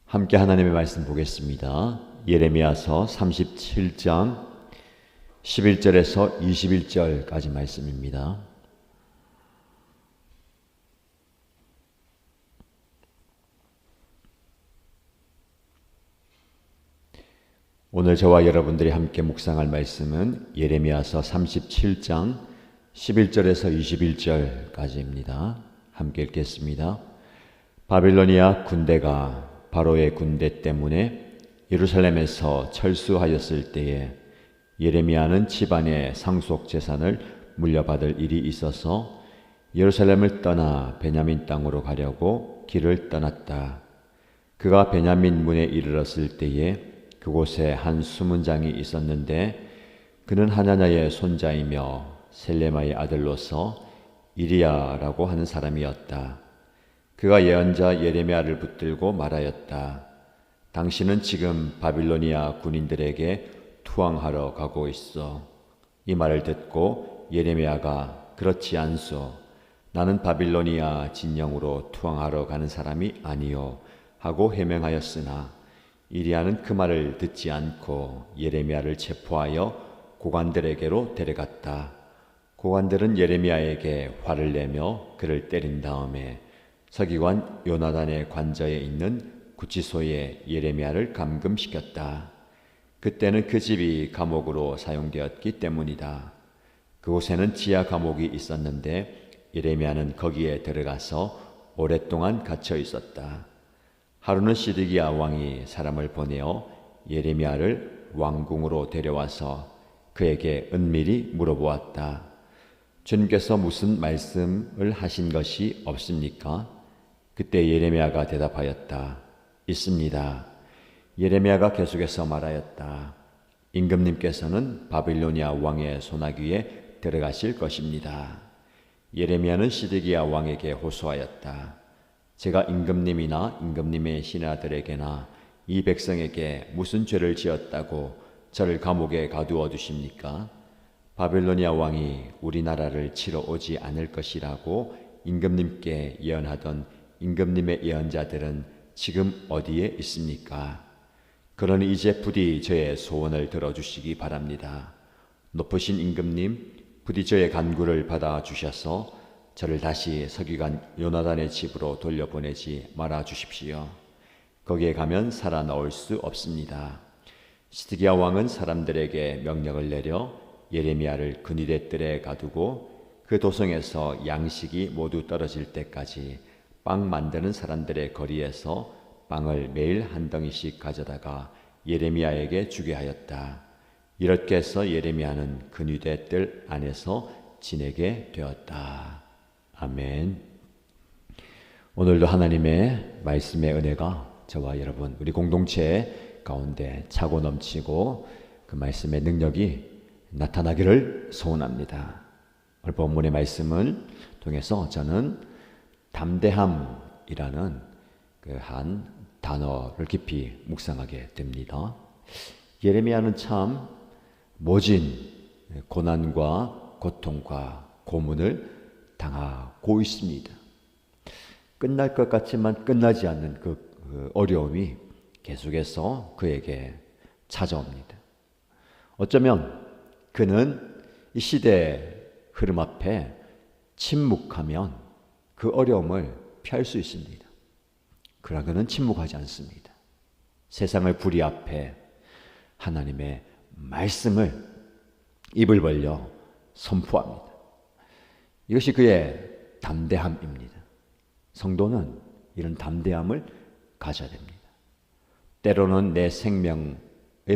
함께 하나님의 말씀 보겠습니다. 예레미야서 37장 11절에서 21절까지 말씀입니다. 오늘 저와 여러분들이 함께 묵상할 말씀은 예레미야서 37장 11절에서 21절까지입니다. 함께 읽겠습니다. 바빌로니아 군대가 바로의 군대 때문에 예루살렘에서 철수하였을 때에 예레미야는 집안의 상속 재산을 물려받을 일이 있어서 예루살렘을 떠나 베냐민 땅으로 가려고 길을 떠났다. 그가 베냐민 문에 이르렀을 때에 그곳에 한 수문장이 있었는데 그는 하나냐의 손자이며 셀레마의 아들로서 이리야라고 하는 사람이었다. 그가 예언자 예레미야를 붙들고 말하였다. 당신은 지금 바빌로니아 군인들에게 투항하러 가고 있어. 이 말을 듣고 예레미야가 그렇지 않소. 나는 바빌로니아 진영으로 투항하러 가는 사람이 아니요 하고 해명하였으나 이리야는 그 말을 듣지 않고 예레미야를 체포하여 고관들에게로 데려갔다. 고관들은 예레미야에게 화를 내며 그를 때린 다음에 서기관 요나단의 관저에 있는 구치소에 예레미야를 감금시켰다. 그때는 그 집이 감옥으로 사용되었기 때문이다. 그곳에는 지하 감옥이 있었는데 예레미야는 거기에 들어가서 오랫동안 갇혀 있었다. 하루는 시드기야 왕이 사람을 보내어 예레미야를 왕궁으로 데려와서 그에게 은밀히 물어보았다. 주님께서 무슨 말씀을 하신 것이 없습니까? 그때 예레미야가 대답하였다. 있습니다. 예레미야가 계속해서 말하였다. 임금님께서는 바빌로니아 왕의 소나기에 들어가실 것입니다. 예레미야는 시드기야 왕에게 호소하였다. 제가 임금님이나 임금님의 신하들에게나 이 백성에게 무슨 죄를 지었다고 저를 감옥에 가두어 두십니까? 바빌로니아 왕이 우리나라를 치러 오지 않을 것이라고 임금님께 예언하던 임금님의 예언자들은 지금 어디에 있습니까? 그러니 이제 부디 저의 소원을 들어주시기 바랍니다. 높으신 임금님, 부디 저의 간구를 받아주셔서 저를 다시 서기관 요나단의 집으로 돌려보내지 말아 주십시오. 거기에 가면 살아나올 수 없습니다. 시드기야 왕은 사람들에게 명령을 내려 예레미야를 근위대 뜰에 가두고 그 도성에서 양식이 모두 떨어질 때까지 빵 만드는 사람들의 거리에서 빵을 매일 한 덩이씩 가져다가 예레미야에게 주게 하였다. 이렇게 해서 예레미야는 근위대 뜰 안에서 지내게 되었다. 아멘. 오늘도 하나님의 말씀의 은혜가 저와 여러분 우리 공동체 가운데 차고 넘치고 그 말씀의 능력이 나타나기를 소원합니다. 오늘 본문의 말씀을 통해서 저는 담대함이라는 그 한 단어를 깊이 묵상하게 됩니다. 예레미야는 참 모진 고난과 고통과 고문을 당하고 있습니다. 끝날 것 같지만 끝나지 않는 그 어려움이 계속해서 그에게 찾아옵니다. 어쩌면 그는 이 시대의 흐름 앞에 침묵하면 그 어려움을 피할 수 있습니다. 그러나 그는 침묵하지 않습니다. 세상의 불의 앞에 하나님의 말씀을 입을 벌려 선포합니다. 이것이 그의 담대함입니다. 성도는 이런 담대함을 가져야 됩니다. 때로는 내 생명의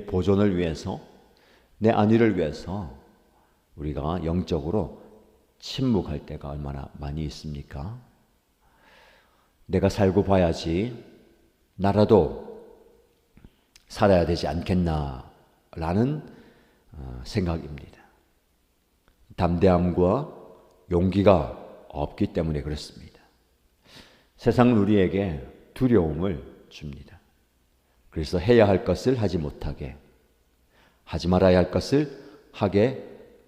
보존을 위해서, 내 안위를 위해서 우리가 영적으로 침묵할 때가 얼마나 많이 있습니까? 내가 살고 봐야지 나라도 살아야 되지 않겠나라는 생각입니다. 담대함과 용기가 없기 때문에 그렇습니다. 세상은 우리에게 두려움을 줍니다. 그래서 해야 할 것을 하지 못하게, 하지 말아야 할 것을 하게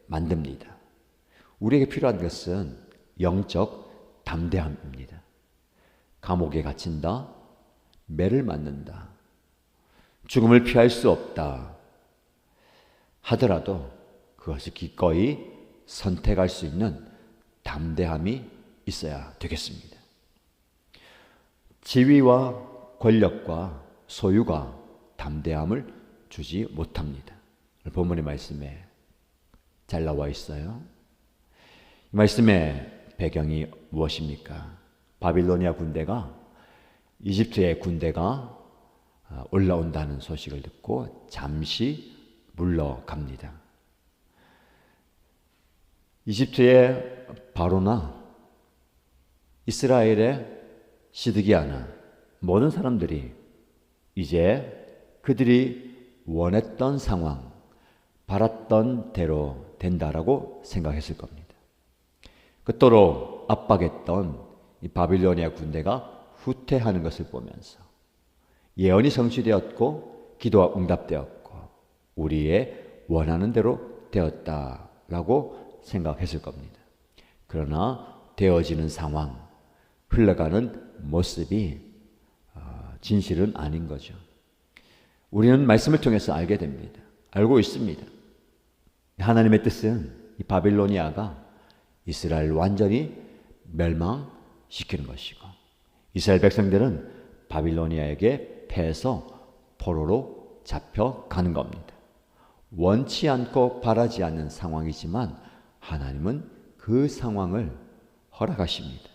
만듭니다. 우리에게 필요한 것은 영적 담대함입니다. 감옥에 갇힌다, 매를 맞는다, 죽음을 피할 수 없다 하더라도 그것을 기꺼이 선택할 수 있는 담대함이 있어야 되겠습니다. 지위와 권력과 소유가 담대함을 주지 못합니다. 본문의 말씀에 잘 나와 있어요. 이 말씀의 배경이 무엇입니까? 바빌로니아 군대가 이집트의 군대가 올라온다는 소식을 듣고 잠시 물러갑니다. 이집트의 바로나 이스라엘의 시드기야나 모든 사람들이 이제 그들이 원했던 상황, 바랐던 대로 된다라고 생각했을 겁니다. 그토록 압박했던 이 바빌로니아 군대가 후퇴하는 것을 보면서 예언이 성취되었고 기도가 응답되었고 우리의 원하는 대로 되었다라고 생각했을 겁니다. 그러나 되어지는 상황, 흘러가는 모습이 진실은 아닌 거죠. 우리는 말씀을 통해서 알게 됩니다. 알고 있습니다. 하나님의 뜻은 이 바빌로니아가 이스라엘을 완전히 멸망시키는 것이고 이스라엘 백성들은 바빌로니아에게 패해서 포로로 잡혀가는 겁니다. 원치 않고 바라지 않는 상황이지만 하나님은 그 상황을 허락하십니다.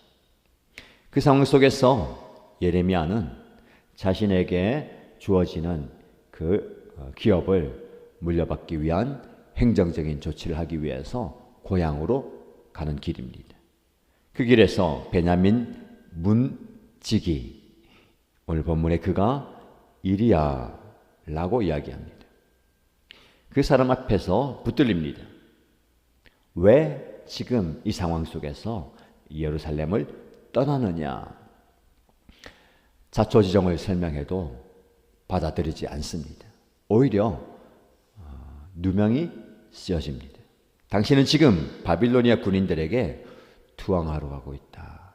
그 상황 속에서 예레미야는 자신에게 주어지는 그 기업을 물려받기 위한 행정적인 조치를 하기 위해서 고향으로 가는 길입니다. 그 길에서 베냐민 문지기, 오늘 본문에 그가 이리야라고 이야기합니다. 그 사람 앞에서 붙들립니다. 왜 지금 이 상황 속에서 예루살렘을 떠나느냐? 자초지종을 설명해도 받아들이지 않습니다. 오히려 누명이 쓰여집니다. 당신은 지금 바빌로니아 군인들에게 투항하러 가고 있다.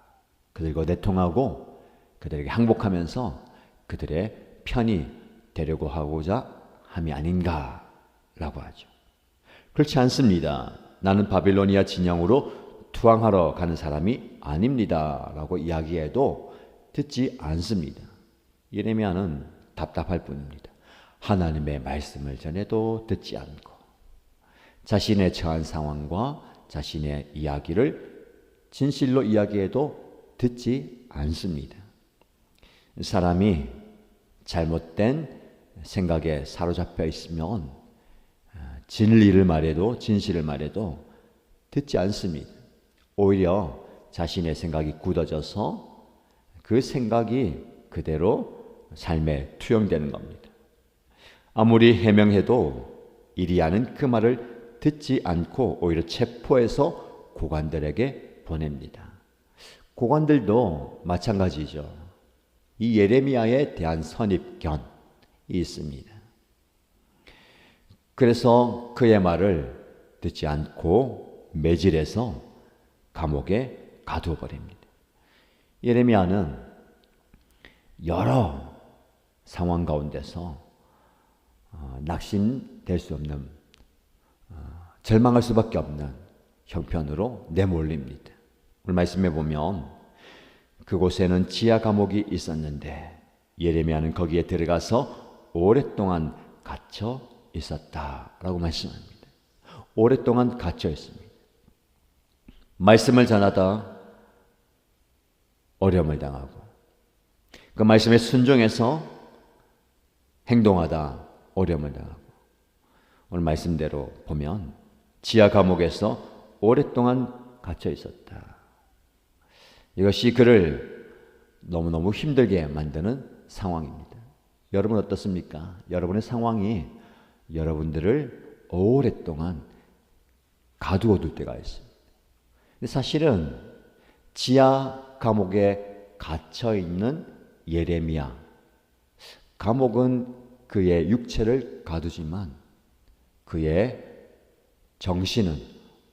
그들과 내통하고 그들에게 항복하면서 그들의 편이 되려고 하고자 함이 아닌가라고 하죠. 그렇지 않습니다. 나는 바빌로니아 진영으로 투항하러 가는 사람이 아닙니다. 라고 이야기해도 듣지 않습니다. 예레미야는 답답할 뿐입니다. 하나님의 말씀을 전해도 듣지 않고 자신의 처한 상황과 자신의 이야기를 진실로 이야기해도 듣지 않습니다. 사람이 잘못된 생각에 사로잡혀 있으면 진리를 말해도 진실을 말해도 듣지 않습니다. 오히려 자신의 생각이 굳어져서 그 생각이 그대로 삶에 투영되는 겁니다. 아무리 해명해도 이리야는 그 말을 듣지 않고 오히려 체포해서 고관들에게 보냅니다. 고관들도 마찬가지죠. 이 예레미야에 대한 선입견이 있습니다. 그래서 그의 말을 듣지 않고 매질해서 감옥에 가두어 버립니다. 예레미야는 여러 상황 가운데서 낙심될 수 없는 절망할 수밖에 없는 형편으로 내몰립니다. 오늘 말씀해 보면 그곳에는 지하 감옥이 있었는데 예레미야는 거기에 들어가서 오랫동안 갇혀 있었다라고 말씀합니다. 오랫동안 갇혀 있습니다. 말씀을 전하다 어려움을 당하고 그 말씀에 순종해서 행동하다 어려움을 당하고 오늘 말씀대로 보면 지하 감옥에서 오랫동안 갇혀 있었다. 이것이 그를 너무너무 힘들게 만드는 상황입니다. 여러분 어떻습니까? 여러분의 상황이 여러분들을 오랫동안 가두어 둘 때가 있습니다. 사실은 지하 감옥에 갇혀 있는 예레미야, 감옥은 그의 육체를 가두지만 그의 정신은,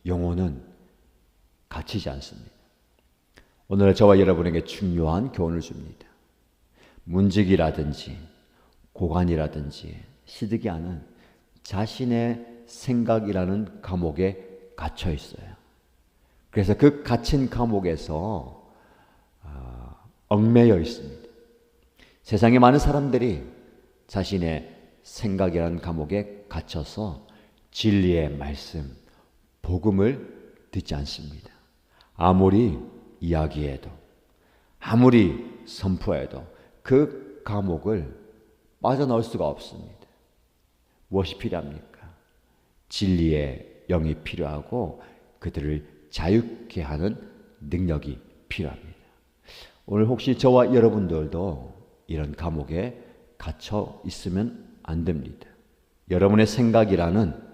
영혼은 갇히지 않습니다. 오늘 저와 여러분에게 중요한 교훈을 줍니다. 문지기라든지 고관이라든지 시드기야는 자신의 생각이라는 감옥에 갇혀 있어요. 그래서 그 갇힌 감옥에서 얽매여 있습니다. 세상에 많은 사람들이 자신의 생각이라는 감옥에 갇혀서 진리의 말씀, 복음을 듣지 않습니다. 아무리 이야기해도, 아무리 선포해도 그 감옥을 빠져나올 수가 없습니다. 무엇이 필요합니까? 진리의 영이 필요하고 그들을 자유케 하는 능력이 필요합니다. 오늘 혹시 저와 여러분들도 이런 감옥에 갇혀 있으면 안 됩니다. 여러분의 생각이라는,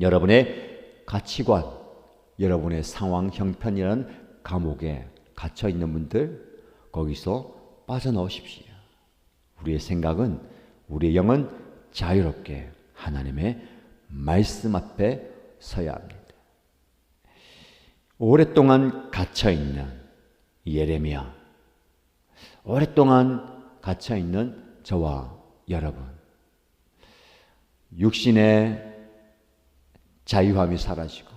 여러분의 가치관, 여러분의 상황 형편이라는 감옥에 갇혀 있는 분들, 거기서 빠져나오십시오. 우리의 생각은, 우리의 영은 자유롭게 하나님의 말씀 앞에 서야 합니다. 오랫동안 갇혀있는 예레미야, 오랫동안 갇혀있는 저와 여러분, 육신의 자유함이 사라지고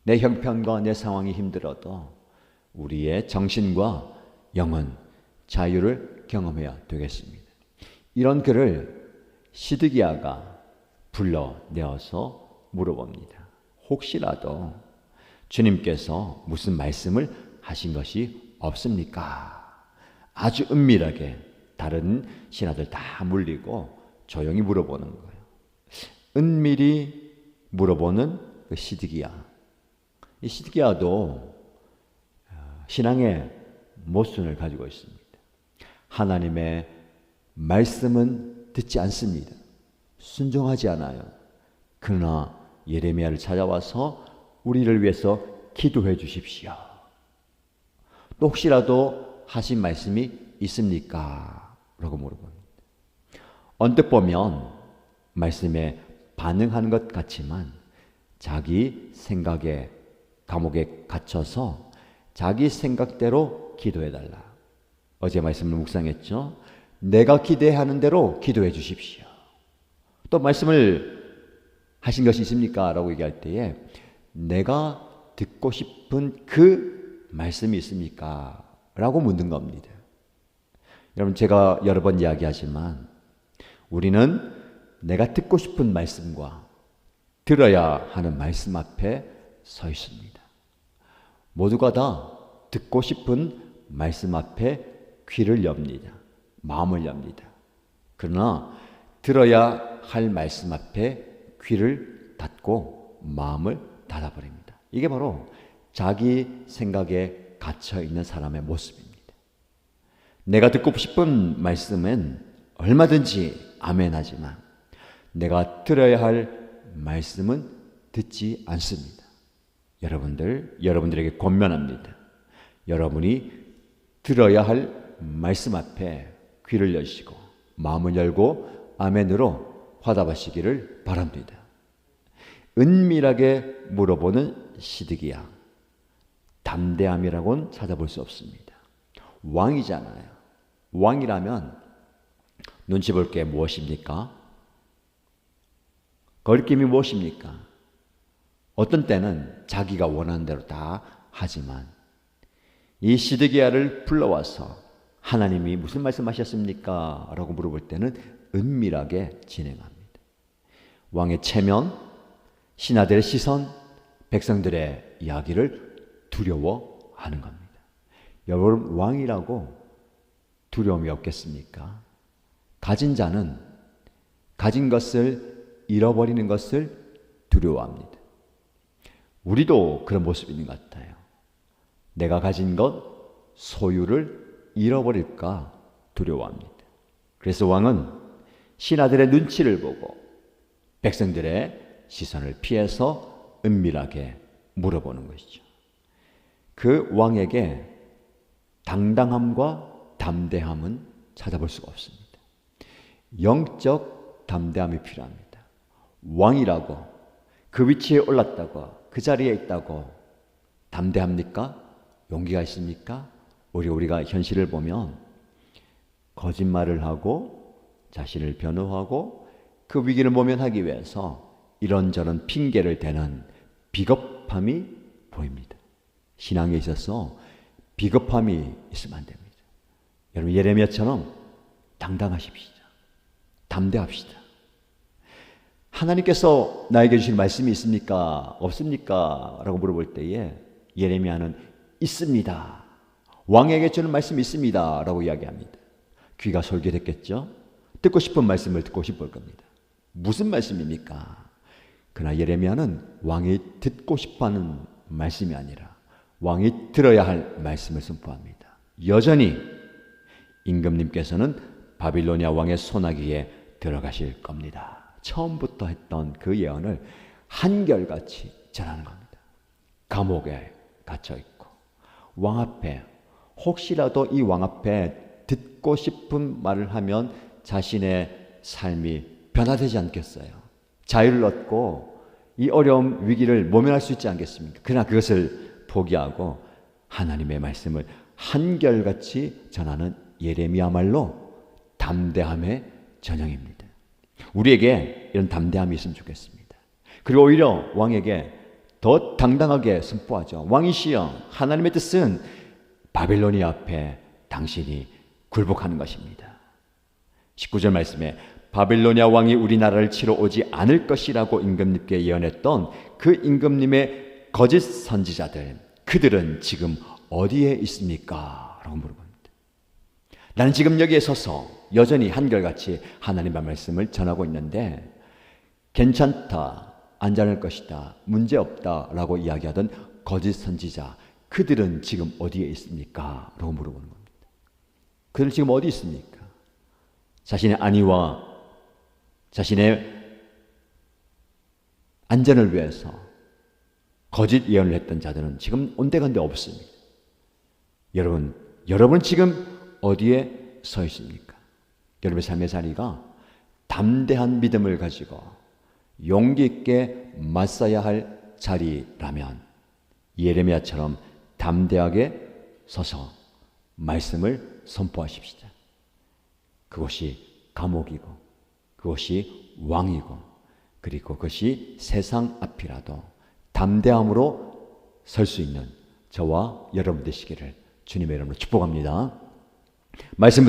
내 형편과 내 상황이 힘들어도 우리의 정신과 영은 자유를 경험해야 되겠습니다. 이런 글을 시드기야가 불러내어서 물어봅니다. 혹시라도 주님께서 무슨 말씀을 하신 것이 없습니까? 아주 은밀하게 다른 신하들 다 물리고 조용히 물어보는 거예요. 은밀히 물어보는 그 시드기야. 이 시드기야도 신앙의 모순을 가지고 있습니다. 하나님의 말씀은 듣지 않습니다. 순종하지 않아요. 그러나 예레미야를 찾아와서 우리를 위해서 기도해 주십시오. 또 혹시라도 하신 말씀이 있습니까? 라고 물어봅니다. 언뜻 보면 말씀에 반응하는 것 같지만 자기 생각에 감옥에 갇혀서 자기 생각대로 기도해달라. 어제 말씀을 묵상했죠. 내가 기대하는 대로 기도해 주십시오. 또 말씀을 하신 것이 있습니까? 라고 얘기할 때에 내가 듣고 싶은 그 말씀이 있습니까? 라고 묻는 겁니다. 여러분, 제가 여러 번 이야기하지만 우리는 내가 듣고 싶은 말씀과 들어야 하는 말씀 앞에 서 있습니다. 모두가 다 듣고 싶은 말씀 앞에 귀를 엽니다. 마음을 엽니다. 그러나 들어야 할 말씀 앞에 귀를 닫고 마음을 닫아버립니다. 이게 바로 자기 생각에 갇혀 있는 사람의 모습입니다. 내가 듣고 싶은 말씀은 얼마든지 아멘하지만 내가 들어야 할 말씀은 듣지 않습니다. 여러분들에게 권면합니다. 여러분이 들어야 할 말씀 앞에 귀를 여시고 마음을 열고 아멘으로 화답하시기를 바랍니다. 은밀하게 물어보는 시드기야, 담대함이라고는 찾아볼 수 없습니다. 왕이잖아요. 왕이라면 눈치 볼 게 무엇입니까? 거리낌이 무엇입니까? 어떤 때는 자기가 원하는 대로 다 하지만 이 시드기야를 불러와서 하나님이 무슨 말씀하셨습니까? 라고 물어볼 때는 은밀하게 진행합니다. 왕의 체면, 신하들의 시선, 백성들의 이야기를 두려워하는 겁니다. 여러분, 왕이라고 두려움이 없겠습니까? 가진 자는 가진 것을 잃어버리는 것을 두려워합니다. 우리도 그런 모습이 있는 것 같아요. 내가 가진 것, 소유를 잃어버릴까 두려워합니다. 그래서 왕은 신하들의 눈치를 보고 백성들의 시선을 피해서 은밀하게 물어보는 것이죠. 그 왕에게 당당함과 담대함은 찾아볼 수가 없습니다. 영적 담대함이 필요합니다. 왕이라고 그 위치에 올랐다고 그 자리에 있다고 담대합니까? 용기가 있습니까? 우리가 현실을 보면 거짓말을 하고 자신을 변호하고 그 위기를 모면하기 위해서 이런저런 핑계를 대는 비겁함이 보입니다. 신앙에 있어서 비겁함이 있으면 안 됩니다. 여러분, 예레미야처럼 당당하십시다. 담대합시다. 하나님께서 나에게 주신 말씀이 있습니까? 없습니까? 라고 물어볼 때에 예레미야는 있습니다. 왕에게 주는 말씀이 있습니다. 라고 이야기합니다. 귀가 솔깃했겠죠? 듣고 싶은 말씀을 듣고 싶을 겁니다. 무슨 말씀입니까? 그러나 예레미야는 왕이 듣고 싶어하는 말씀이 아니라 왕이 들어야 할 말씀을 선포합니다. 여전히 임금님께서는 바빌로니아 왕의 손아귀에 들어가실 겁니다. 처음부터 했던 그 예언을 한결같이 전하는 겁니다. 감옥에 갇혀있고 왕 앞에, 혹시라도 이 왕 앞에 듣고 싶은 말을 하면 자신의 삶이 변화되지 않겠어요? 자유를 얻고 이 어려움 위기를 모면할 수 있지 않겠습니까? 그러나 그것을 포기하고 하나님의 말씀을 한결같이 전하는 예레미야말로 담대함의 전형입니다. 우리에게 이런 담대함이 있으면 좋겠습니다. 그리고 오히려 왕에게 더 당당하게 선포하죠. 왕이시여, 하나님의 뜻은 바빌로니아 앞에 당신이 굴복하는 것입니다. 19절 말씀에 바빌로니아 왕이 우리나라를 치러 오지 않을 것이라고 임금님께 예언했던 그 임금님의 거짓 선지자들, 그들은 지금 어디에 있습니까? 라고 물어봅니다. 나는 지금 여기에 서서 여전히 한결같이 하나님의 말씀을 전하고 있는데 괜찮다, 안전할 것이다, 문제없다 라고 이야기하던 거짓 선지자, 그들은 지금 어디에 있습니까? 라고 물어보는 겁니다. 그들은 지금 어디 있습니까? 자신의 안위와 자신의 안전을 위해서 거짓 예언을 했던 자들은 지금 온데간데 없습니다. 여러분 지금 어디에 서 있습니까? 여러분의 삶의 자리가 담대한 믿음을 가지고 용기 있게 맞서야 할 자리라면 예레미야처럼 담대하게 서서 말씀을 선포하십시다. 그것이 감옥이고 그것이 왕이고 그리고 그것이 세상 앞이라도 담대함으로 설 수 있는 저와 여러분 되시기를 주님의 이름으로 축복합니다. 말씀